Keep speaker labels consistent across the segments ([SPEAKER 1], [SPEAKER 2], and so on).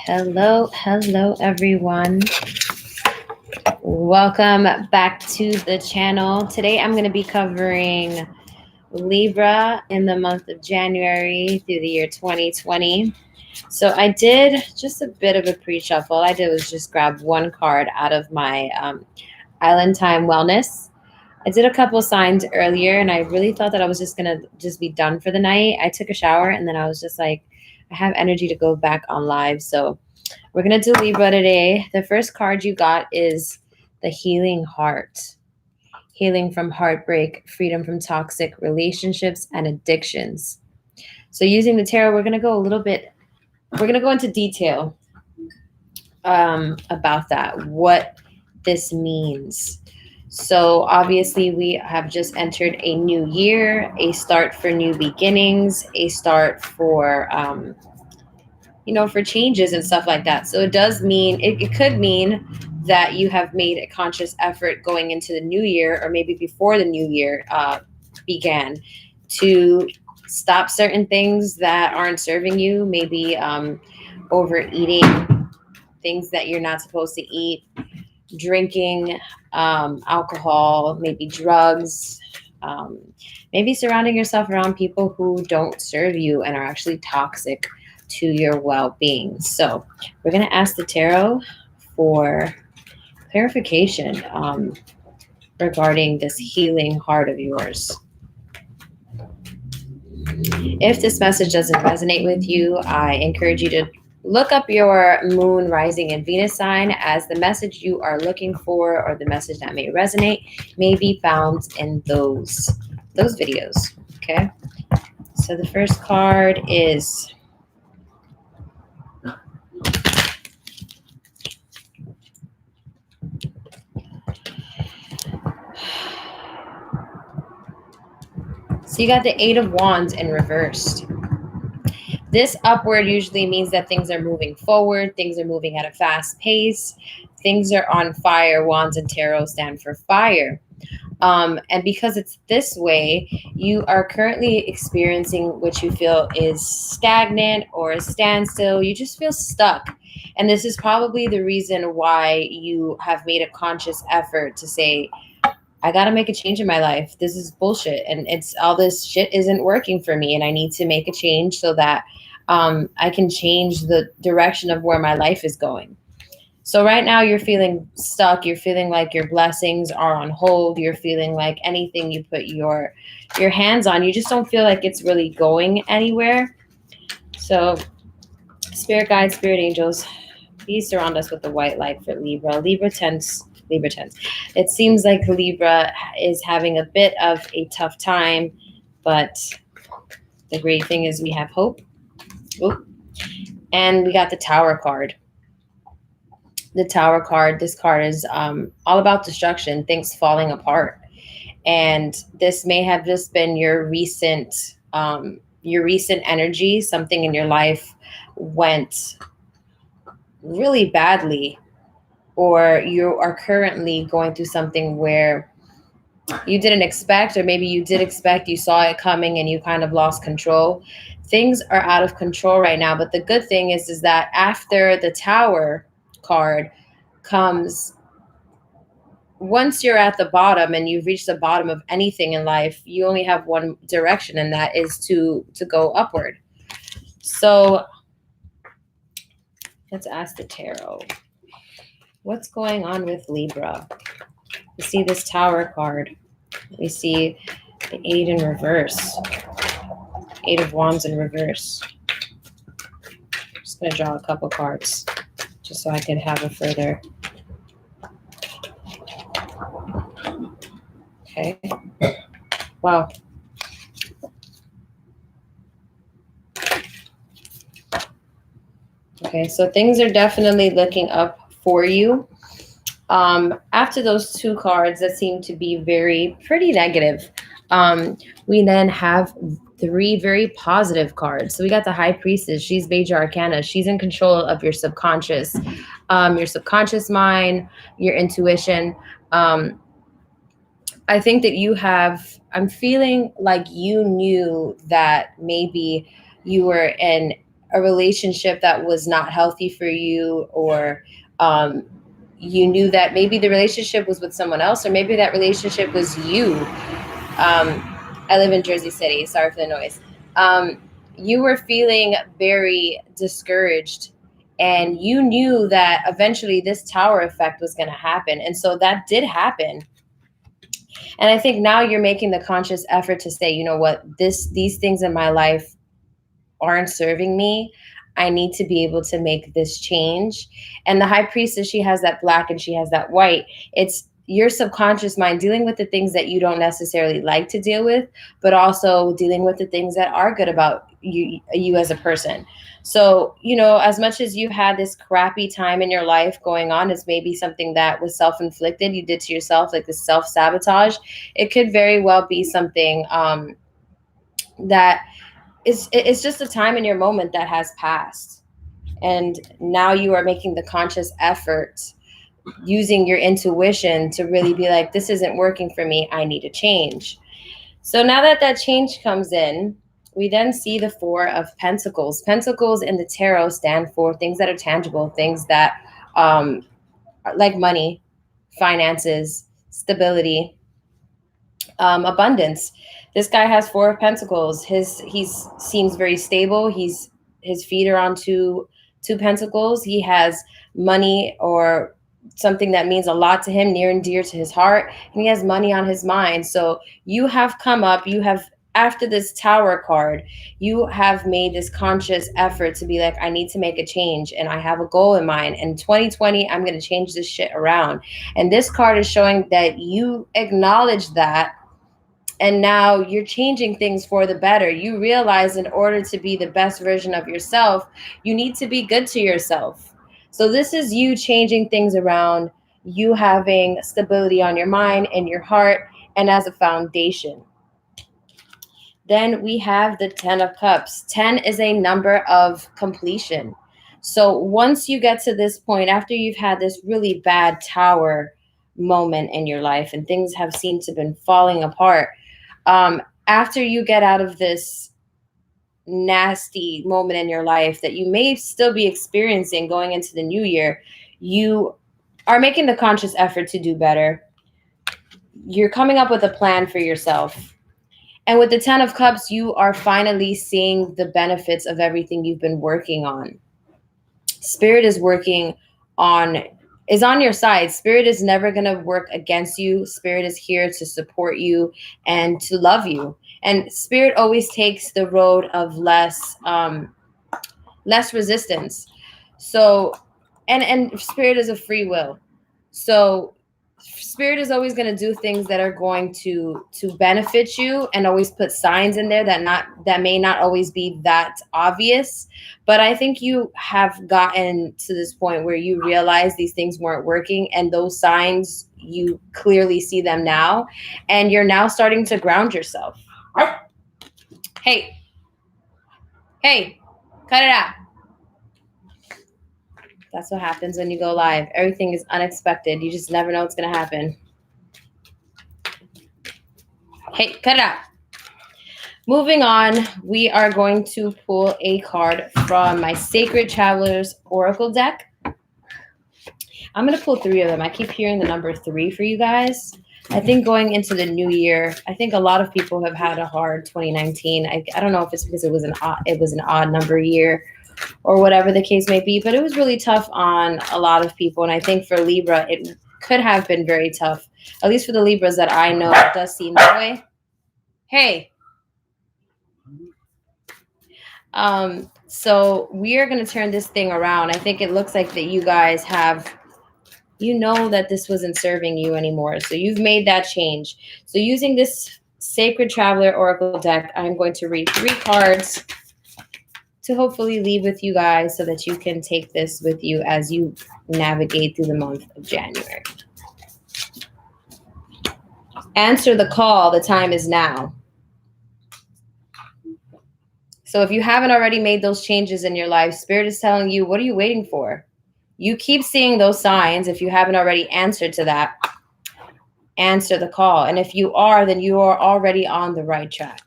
[SPEAKER 1] Hello, everyone. Welcome back to the channel. Today I'm going to be covering Libra in the month of January through the year 2020. So I did just a bit of a pre-shuffle. All I did was just grab one card out of my Island Time Wellness. I did a couple signs earlier and I really thought that I was just going to just be done for the night. I took a shower and then I was just like, I have energy to go back on live. So we're going to do Libra today. The first card you got is the Healing Heart. Healing from heartbreak, freedom from toxic relationships and addictions. So using the tarot, we're going to go into detail about that, what this means. So obviously we have just entered a new year, a start for new beginnings, a start for for changes and stuff like that. So it does mean, it could mean that you have made a conscious effort going into the new year, or maybe before the new year began, to stop certain things that aren't serving you, maybe overeating things that you're not supposed to eat, drinking alcohol, maybe drugs, maybe surrounding yourself around people who don't serve you and are actually toxic to your well-being. So we're going to ask the tarot for clarification regarding this healing heart of yours. If this message doesn't resonate with you, I encourage you to look up your moon, rising, and Venus sign, as the message you are looking for, or the message that may resonate, may be found in those videos. Okay. So the first card is so you got the Eight of Wands in reversed. This upward usually means that things are moving forward, things are moving at a fast pace, things are on fire. Wands and tarot stand for fire. And because it's this way, you are currently experiencing what you feel is stagnant or a standstill. You just feel stuck. And this is probably the reason why you have made a conscious effort to say, I got to make a change in my life. This is bullshit. And it's all this shit isn't working for me. And I need to make a change so that I can change the direction of where my life is going. So right now you're feeling stuck. You're feeling like your blessings are on hold. You're feeling like anything you put your hands on, you just don't feel like it's really going anywhere. So spirit guides, spirit angels, please surround us with the white light for Libra. Libra tends. It seems like Libra is having a bit of a tough time, but the great thing is we have hope. Ooh. And we got the Tower card. The Tower card, this card is all about destruction, things falling apart. And this may have just been your recent energy. Something in your life went really badly, or you are currently going through something where you didn't expect, or maybe you did expect, you saw it coming and you kind of lost control. Things are out of control right now. But the good thing is that after the Tower card comes, once you're at the bottom and you've reached the bottom of anything in life, you only have one direction, and that is to go upward. So let's ask the tarot, what's going on with Libra? We see this Tower card. We see the Eight in reverse. Eight of Wands in reverse. I'm just going to draw a couple cards just so I can have a further. Okay. Wow. Okay, so things are definitely looking up for you. After those two cards that seem to be pretty negative, we then have three very positive cards. So we got the High Priestess. She's Major Arcana. She's in control of your subconscious mind, your intuition. I think that I'm feeling like you knew that maybe you were in a relationship that was not healthy for you, or um, you knew that maybe the relationship was with someone else, or maybe that relationship was you. I live in Jersey City. Sorry for the noise. Um, you were feeling very discouraged, and you knew that eventually this tower effect was going to happen. And so that did happen. And I think now you're making the conscious effort to say, you know what, these things in my life aren't serving me. I need to be able to make this change. And the high priestess, she has that black and she has that white. It's your subconscious mind dealing with the things that you don't necessarily like to deal with, but also dealing with the things that are good about you as a person. So, as much as you've had this crappy time in your life going on, it's maybe something that was self-inflicted, you did to yourself, like this self-sabotage. It could very well be something that it's just a time in your moment that has passed, and now you are making the conscious effort, using your intuition to really be like, this isn't working for me, I need a change. So now that that change comes in, we then see the Four of Pentacles. Pentacles in the tarot stand for things that are tangible, things that like money, finances, stability, abundance. This guy has Four of Pentacles. He's seems very stable. His feet are on two pentacles. He has money or something that means a lot to him, near and dear to his heart, and he has money on his mind. So you have come up, you have, after this Tower card, you have made this conscious effort to be like, I need to make a change and I have a goal in mind. In 2020, I'm going to change this shit around. And this card is showing that you acknowledge that, and now you're changing things for the better. You realize in order to be the best version of yourself, you need to be good to yourself. So this is you changing things around, you having stability on your mind and your heart, and as a foundation. Then we have the 10 of Cups. 10 is a number of completion. So once you get to this point, after you've had this really bad Tower moment in your life and things have seemed to have been falling apart, after you get out of this nasty moment in your life that you may still be experiencing going into the new year, you are making the conscious effort to do better. You're coming up with a plan for yourself. And with the 10 of Cups, you are finally seeing the benefits of everything you've been working on. Spirit is on your side. Spirit is never going to work against you. Spirit is here to support you and to love you. And Spirit always takes the road of less resistance. So, and Spirit is a free will. So Spirit is always going to do things that are going to benefit you, and always put signs in there that may not always be that obvious. But I think you have gotten to this point where you realize these things weren't working, and those signs, you clearly see them now, and you're now starting to ground yourself. Hey, cut it out. That's what happens when you go live. Everything is unexpected. You just never know what's going to happen. Hey, cut it out. Moving on, we are going to pull a card from my Sacred Travelers Oracle deck. I'm going to pull 3 of them. I keep hearing the number 3 for you guys. I think going into the new year, I think a lot of people have had a hard 2019. I don't know if it's because it was an odd number year or whatever the case may be, but it was really tough on a lot of people. And I think for Libra, it could have been very tough, at least for the Libras that I know. It does seem that way. Hey. So we are going to turn this thing around. I think it looks like that you guys have, that this wasn't serving you anymore. So you've made that change. So using this Sacred Traveler Oracle deck, I'm going to read 3 cards to hopefully leave with you guys so that you can take this with you as you navigate through the month of January. Answer the call. The time is now. So if you haven't already made those changes in your life, Spirit is telling you, what are you waiting for? You keep seeing those signs. If you haven't already answered to that, answer the call. And if you are, then you are already on the right track.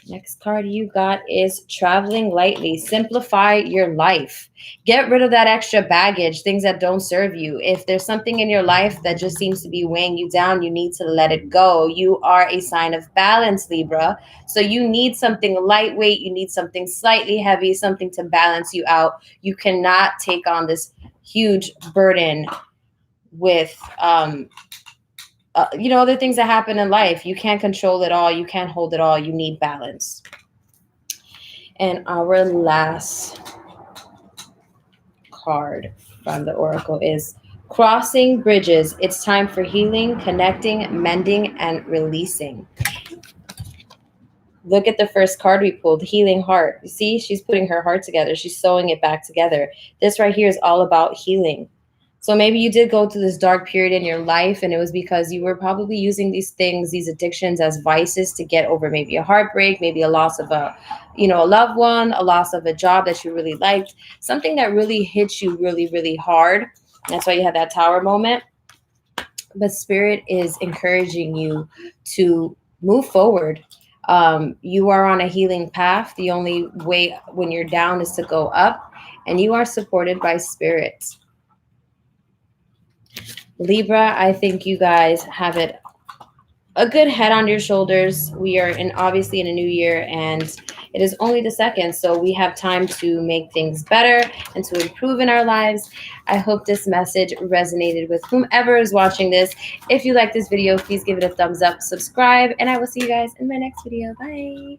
[SPEAKER 1] Next card you got is traveling lightly. Simplify your life. Get rid of that extra baggage, things that don't serve you. If there's something in your life that just seems to be weighing you down, you need to let it go. You are a sign of balance, Libra. So you need something lightweight. You need something slightly heavy, something to balance you out. You cannot take on this huge burden with other things that happen in life. You can't control it all. You can't hold it all. You need balance. And our last card from the oracle is crossing bridges. It's time for healing, connecting, mending, and releasing. Look at the first card we pulled, healing heart. You see, she's putting her heart together. She's sewing it back together. This right here is all about healing. So maybe you did go through this dark period in your life, and it was because you were probably using these things, these addictions as vices to get over maybe a heartbreak, maybe a loss of a loved one, a loss of a job that you really liked, something that really hit you really, really hard. That's why you had that tower moment. But Spirit is encouraging you to move forward. You are on a healing path. The only way when you're down is to go up, and you are supported by Spirit. Libra, I think you guys have a good head on your shoulders. We are obviously in a new year, and it is only the 2nd, so we have time to make things better and to improve in our lives. I hope this message resonated with whomever is watching this. If you like this video, please give it a thumbs up, subscribe, and I will see you guys in my next video. Bye.